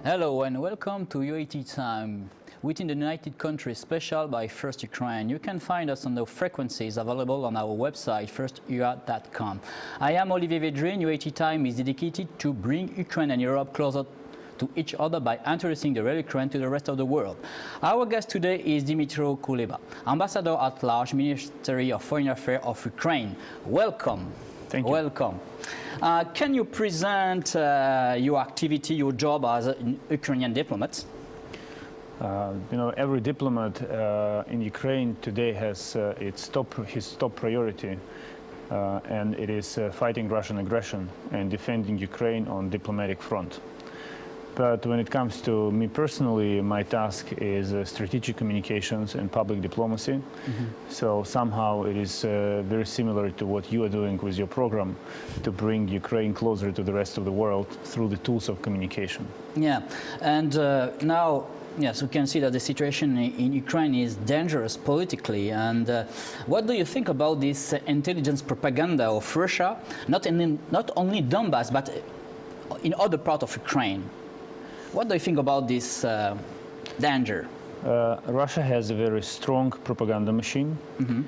Hello and welcome to UAT Time. Within the United Countries special by First Ukraine. You can find us on the frequencies available on our website firstua.com. I am Olivier Vedrine. UAT Time is dedicated to bring Ukraine and Europe closer to each other by introducing the real Ukraine to the rest of the world. Our guest today is Dmytro Kuleba, Ambassador at Large, Ministry of Foreign Affairs of Ukraine. Welcome. Thank you. Welcome. Can you present your activity, your job as an Ukrainian diplomat? Every diplomat in Ukraine today has his top priority, and it is fighting Russian aggression and defending Ukraine on diplomatic front. But when it comes to me personally, my task is strategic communications and public diplomacy. Mm-hmm. So somehow it is very similar to what you are doing with your program to bring Ukraine closer to the rest of the world through the tools of communication. Yeah, and now, yes, we can see that the situation in Ukraine is dangerous politically. And what do you think about this intelligence propaganda of Russia, not only Donbass, but in other parts of Ukraine? What do you think about this danger? Russia has a very strong propaganda machine. Mm-hmm.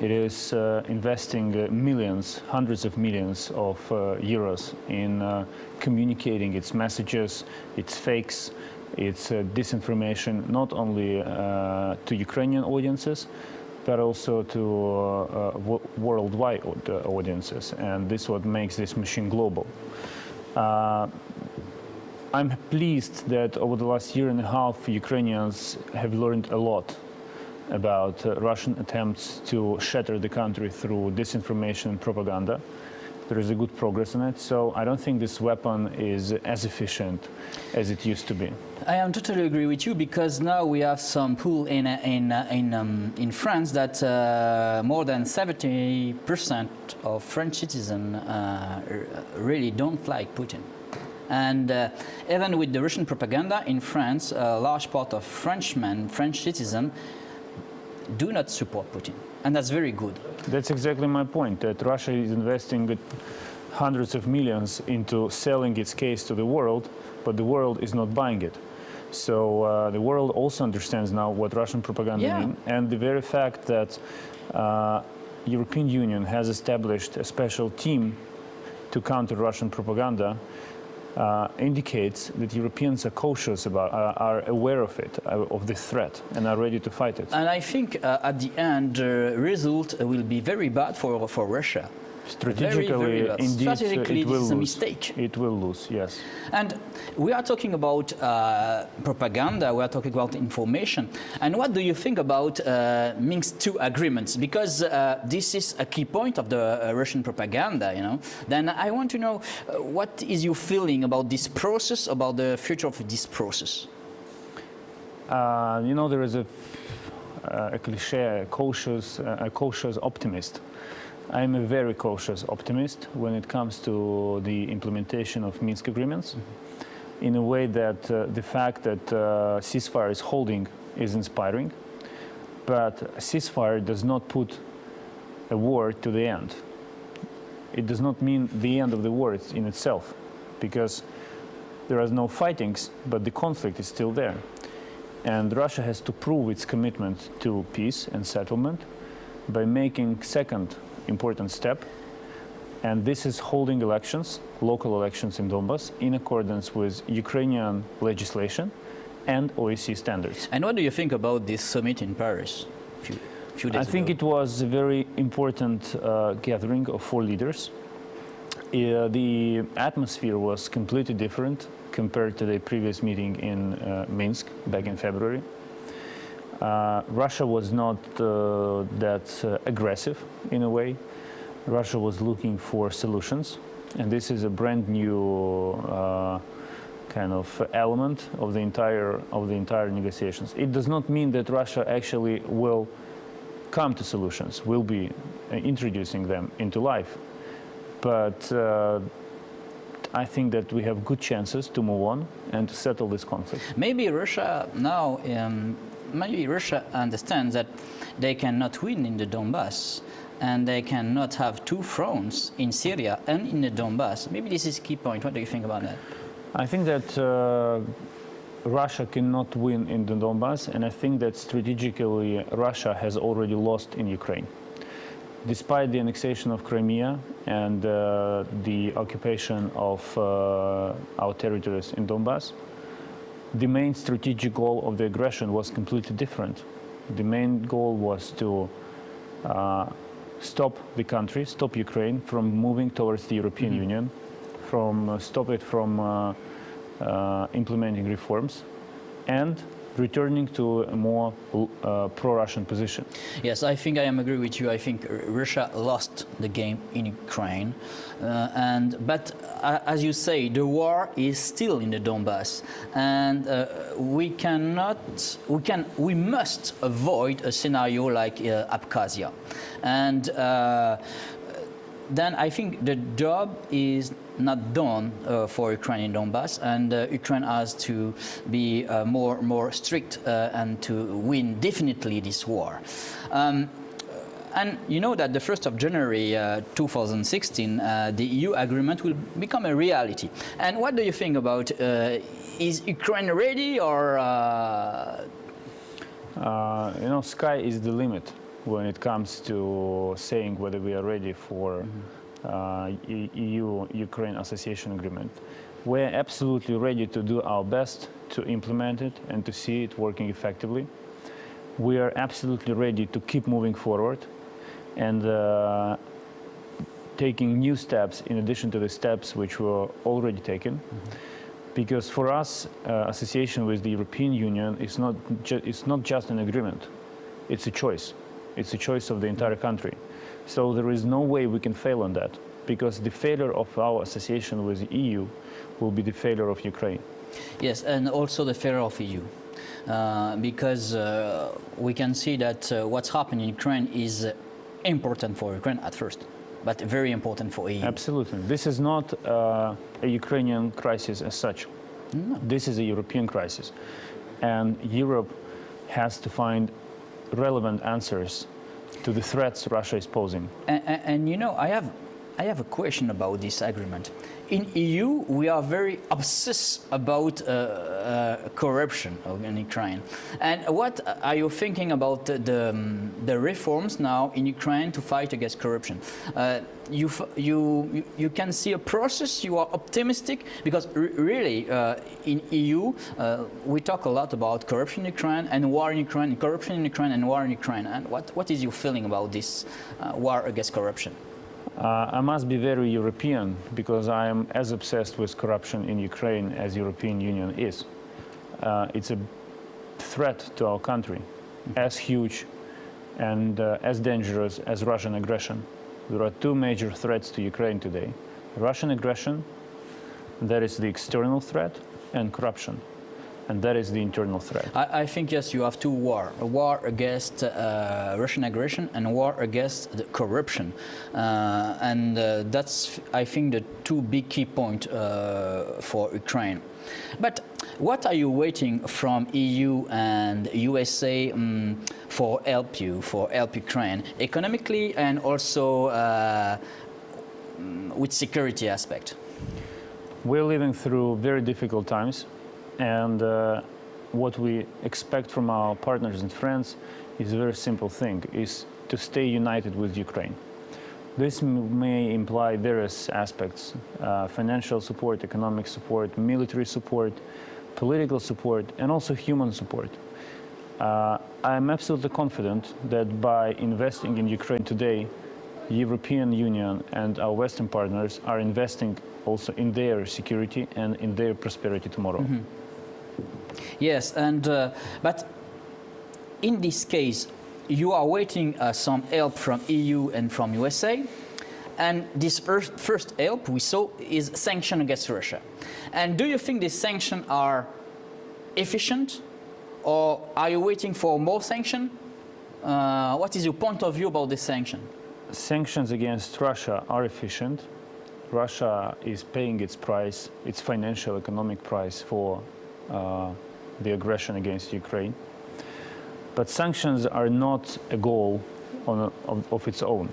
It is investing millions, hundreds of millions of euros in communicating its messages, its fakes, its disinformation, not only to Ukrainian audiences, but also to worldwide audiences. And this is what makes this machine global. I'm pleased that over the last year and a half, Ukrainians have learned a lot about Russian attempts to shatter the country through disinformation and propaganda. There is a good progress in it, so I don't think this weapon is as efficient as it used to be. I am totally agree with you, because now we have some poll in France that more than 70% of French citizens really don't like Putin. And even with the Russian propaganda in France, a large part of French citizens do not support Putin. And that's very good. That's exactly my point, that Russia is investing hundreds of millions into selling its case to the world, but the world is not buying it. So the world also understands now what Russian propaganda means. And the very fact that European Union has established a special team to counter Russian propaganda indicates that Europeans are cautious about, are aware of it, of this threat, and are ready to fight it. And I think at the end, the result will be very bad for Russia. Strategically, indeed, strategically, it will this is a lose. mistake. It will lose, yes. And we are talking about propaganda, we are talking about information. And what do you think about Minsk II agreements? Because this is a key point of the Russian propaganda, you know. Then I want to know what is your feeling about this process, about the future of this process? There is a cliché, a cautious optimist. I'm a very cautious optimist when it comes to the implementation of Minsk agreements, in a way that the fact that ceasefire is holding is inspiring, but a ceasefire does not put a war to the end. It does not mean the end of the war in itself, because there are no fightings, but the conflict is still there. And Russia has to prove its commitment to peace and settlement by making second important step, and this is holding elections, local elections in Donbass, in accordance with Ukrainian legislation and OSCE standards. And what do you think about this summit in Paris a few days ago? I think it was a very important gathering of 4 leaders. The atmosphere was completely different compared to the previous meeting in Minsk back in February. Russia was not that aggressive in a way. Russia was looking for solutions, and this is a brand new kind of element of the entire negotiations. It does not mean that Russia actually will come to solutions, will be introducing them into life, but I think that we have good chances to move on and to settle this conflict. Maybe Russia now. Maybe Russia understands that they cannot win in the Donbass, and they cannot have 2 fronts in Syria and in the Donbass. Maybe this is a key point. What do you think about that? I think that Russia cannot win in the Donbass, and I think that strategically Russia has already lost in Ukraine. Despite the annexation of Crimea and the occupation of our territories in Donbass, the main strategic goal of the aggression was completely different. The main goal was to stop the country, stop Ukraine from moving towards the European Union, stop it from implementing reforms, and returning to a more pro-Russian position. Yes, I think I am agree with you. I think Russia lost the game in Ukraine, but as you say, the war is still in the Donbass, and we must avoid a scenario like Abkhazia, and then I think the job is not done for Ukraine in Donbass, and Ukraine has to be more strict and to win definitely this war. And you know that the 1st of January 2016, the EU agreement will become a reality. And what do you think about, is Ukraine ready, or? Sky is the limit when it comes to saying whether we are ready for EU-Ukraine Association Agreement. We're absolutely ready to do our best to implement it and to see it working effectively. We are absolutely ready to keep moving forward and taking new steps in addition to the steps which were already taken. Because for us, association with the European Union is not just an agreement, it's a choice. It's a choice of the entire country. So there is no way we can fail on that, because the failure of our association with the EU will be the failure of Ukraine. Yes, and also the failure of EU. Because we can see that what's happening in Ukraine is important for Ukraine at first, but very important for EU. Absolutely. This is not a Ukrainian crisis as such. No. This is a European crisis. And Europe has to find relevant answers to the threats Russia is posing. And you know, I have a question about this agreement. In EU, we are very obsessed about corruption in Ukraine. And what are you thinking about the reforms now in Ukraine to fight against corruption? You can see a process. You are optimistic, because really in EU we talk a lot about corruption in Ukraine and war in Ukraine, corruption in Ukraine and war in Ukraine. And what is your feeling about this war against corruption? I must be very European, because I am as obsessed with corruption in Ukraine as European Union is. It's a threat to our country, as huge and as dangerous as Russian aggression. There are two major threats to Ukraine today: Russian aggression, that is the external threat, and corruption, and that is the internal threat. I think, yes, you have two wars: a war against Russian aggression and a war against the corruption. That's, I think, the two big key points for Ukraine. But what are you waiting from EU and USA for help Ukraine economically and also with security aspect? We're living through very difficult times. And what we expect from our partners and friends is a very simple thing, is to stay united with Ukraine. This may imply various aspects: financial support, economic support, military support, political support, and also human support. I'm absolutely confident that by investing in Ukraine today, the European Union and our Western partners are investing also in their security and in their prosperity tomorrow. Yes, and but in this case, you are waiting some help from EU and from USA, and this first help we saw is sanction against Russia. And do you think these sanctions are efficient, or are you waiting for more sanction? What is your point of view about this sanction? Sanctions against Russia are efficient. Russia is paying its price, its financial, economic price for the aggression against Ukraine. But sanctions are not a goal of its own.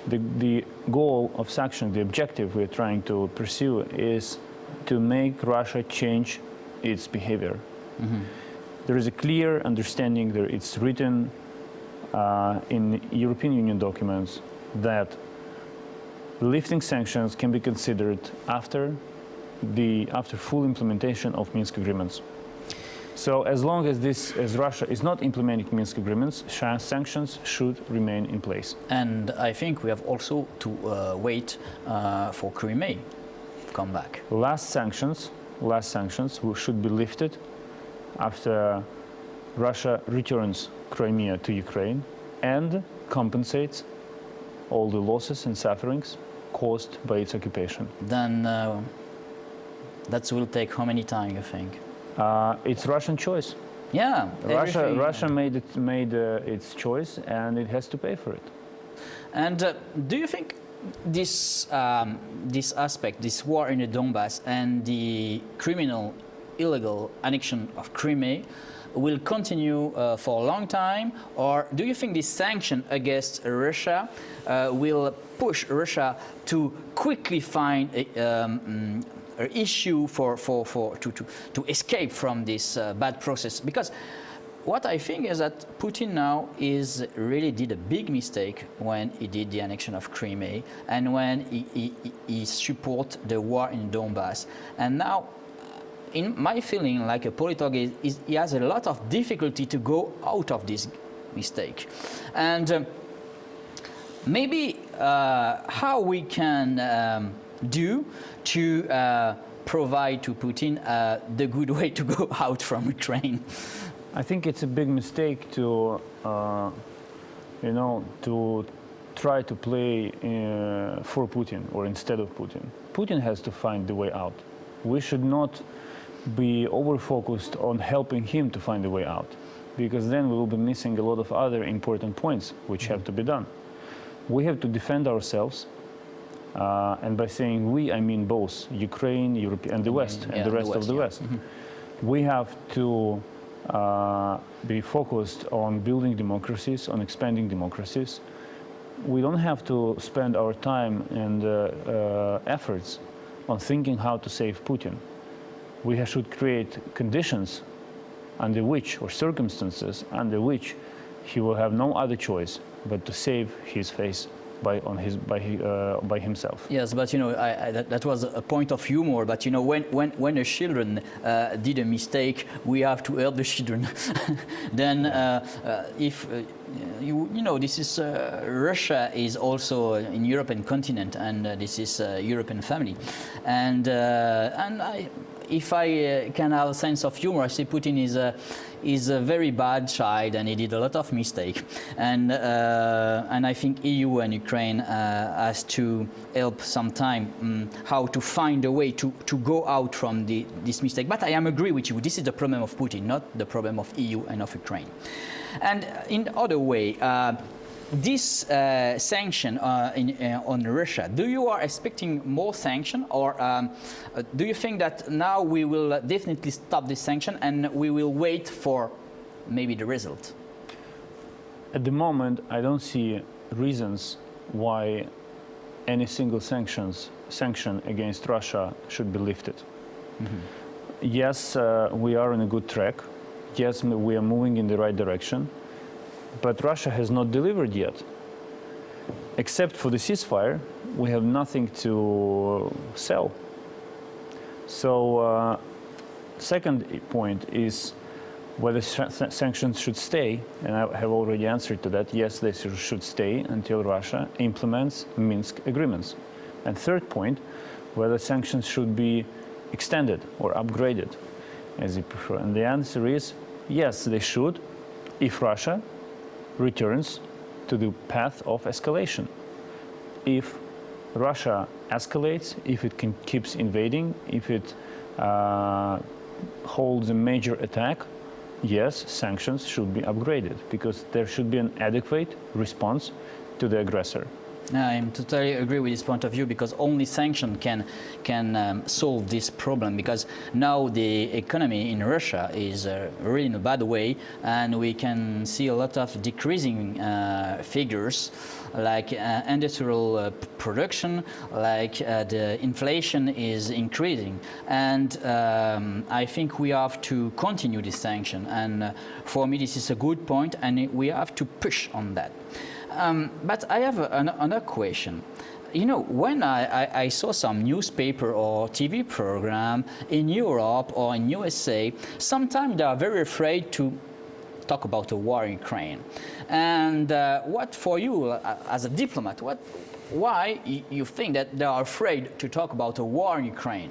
The goal of sanctions, the objective we're trying to pursue, is to make Russia change its behavior. There is a clear understanding there. It's written in European Union documents that lifting sanctions can be considered after full implementation of Minsk agreements. So as long as Russia is not implementing Minsk agreements, sanctions should remain in place. And I think we have also to wait for Crimea to come back. Last sanctions should be lifted after Russia returns Crimea to Ukraine and compensates all the losses and sufferings caused by its occupation. Then that will take how many time, you think? It's Russian choice. Yeah, Russia made its choice, and it has to pay for it. And do you think this aspect, this war in the Donbass and the criminal, illegal annexion of Crimea will continue for a long time, or do you think this sanction against Russia will push Russia to quickly find an issue to escape from this bad process? Because what I think is that Putin now really did a big mistake when he did the annexion of Crimea and when he support the war in Donbass. And now, in my feeling, like a politologist, he has a lot of difficulty to go out of this mistake. And maybe how we can do to provide to Putin the good way to go out from Ukraine. I think it's a big mistake to, to try to play for Putin or instead of Putin. Putin has to find the way out. We should not be over-focused on helping him to find a way out, because then we will be missing a lot of other important points which have to be done. We have to defend ourselves, and by saying we, I mean both Ukraine, Europe, and the West, and the rest of the West. We have to be focused on building democracies, on expanding democracies. We don't have to spend our time and efforts on thinking how to save Putin. We should create conditions under which, or circumstances under which, he will have no other choice but to save his face by himself. Yes, but that was a point of humor. But when the children did a mistake, we have to help the children. Then, if this is Russia is also in European continent, and this is European family, and if I can have a sense of humor, I say Putin is a very bad child, and he did a lot of mistakes. And I think EU and Ukraine has to help sometime how to find a way to go out from this mistake. But I am agree with you. This is the problem of Putin, not the problem of EU and of Ukraine. And in other way, this sanction on Russia, do you are expecting more sanction, or do you think that now we will definitely stop this sanction and we will wait for maybe the result? At the moment, I don't see reasons why any single sanction against Russia should be lifted. Yes, we are on a good track. Yes, we are moving in the right direction. But Russia has not delivered yet. Except for the ceasefire, we have nothing to sell. So, second point is whether sanctions should stay, and I have already answered to that. Yes, they should stay until Russia implements Minsk agreements. And third point, whether sanctions should be extended or upgraded, as you prefer. And the answer is yes, they should, if Russia returns to the path of escalation. If Russia escalates, if it keeps invading, if it holds a major attack, yes, sanctions should be upgraded, because there should be an adequate response to the aggressor. I totally agree with this point of view, because only sanction can solve this problem, because now the economy in Russia is really in a bad way, and we can see a lot of decreasing figures, like industrial production, like the inflation is increasing, and I think we have to continue this sanction, and for me this is a good point, and we have to push on that. But I have another question. You know, when I saw some newspaper or TV program in Europe or in USA, sometimes they are very afraid to talk about a war in Ukraine. And what for you, as a diplomat, why you think that they are afraid to talk about a war in Ukraine?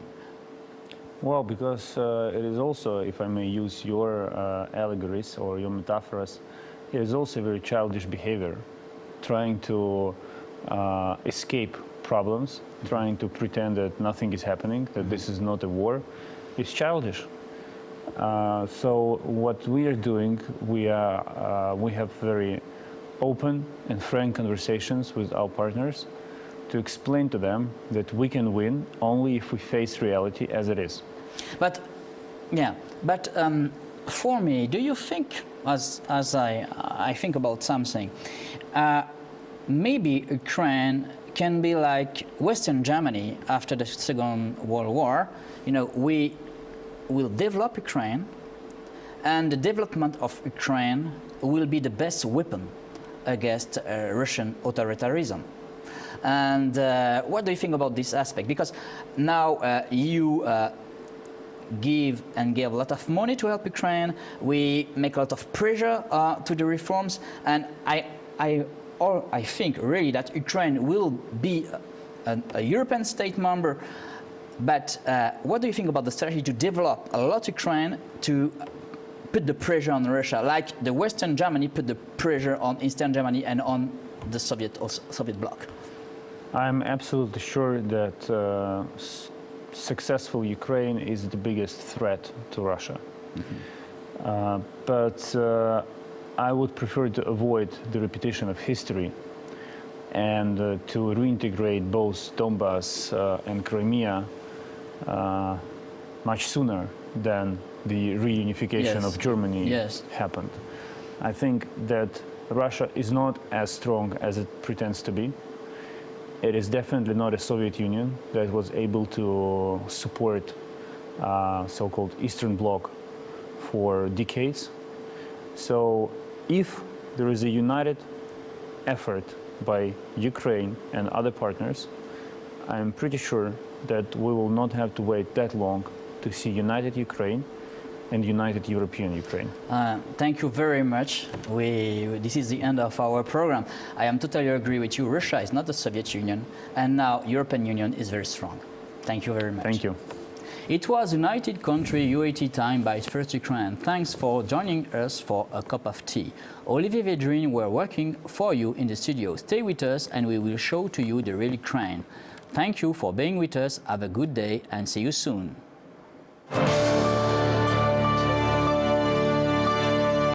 Well, because it is also, if I may use your allegories or your metaphors, it is also very childish behavior, trying to escape problems, trying to pretend that nothing is happening, that this is not a war. It's childish. So what we are doing, we have very open and frank conversations with our partners to explain to them that we can win only if we face reality as it is. But, yeah, but for me, do you think, as I think about something, maybe Ukraine can be like Western Germany after the Second World War? You know, we will develop Ukraine, and the development of Ukraine will be the best weapon against Russian authoritarianism. And what do you think about this aspect? Because now you give a lot of money to help Ukraine. We make a lot of pressure to the reforms, and I think really that Ukraine will be a European state member. But what do you think about the strategy to develop a lot of Ukraine to put the pressure on Russia, like the Western Germany put the pressure on Eastern Germany and on the Soviet bloc? I'm absolutely sure that successful Ukraine is the biggest threat to Russia. Mm-hmm. But I would prefer to avoid the repetition of history and to reintegrate both Donbass and Crimea much sooner than the reunification of Germany happened. I think that Russia is not as strong as it pretends to be. It is definitely not a Soviet Union that was able to support so-called Eastern Bloc for decades. So if there is a united effort by Ukraine and other partners, I'm pretty sure that we will not have to wait that long to see united Ukraine and united European Ukraine. Thank you very much. This is the end of our program. I am totally agree with you. Russia is not the Soviet Union, and now European Union is very strong. Thank you very much. Thank you. It was United Country UAT time by First Ukraine. Thanks for joining us for a cup of tea. Olivier Vedrine were working for you in the studio. Stay with us and we will show to you the real Ukraine. Thank you for being with us. Have a good day and see you soon.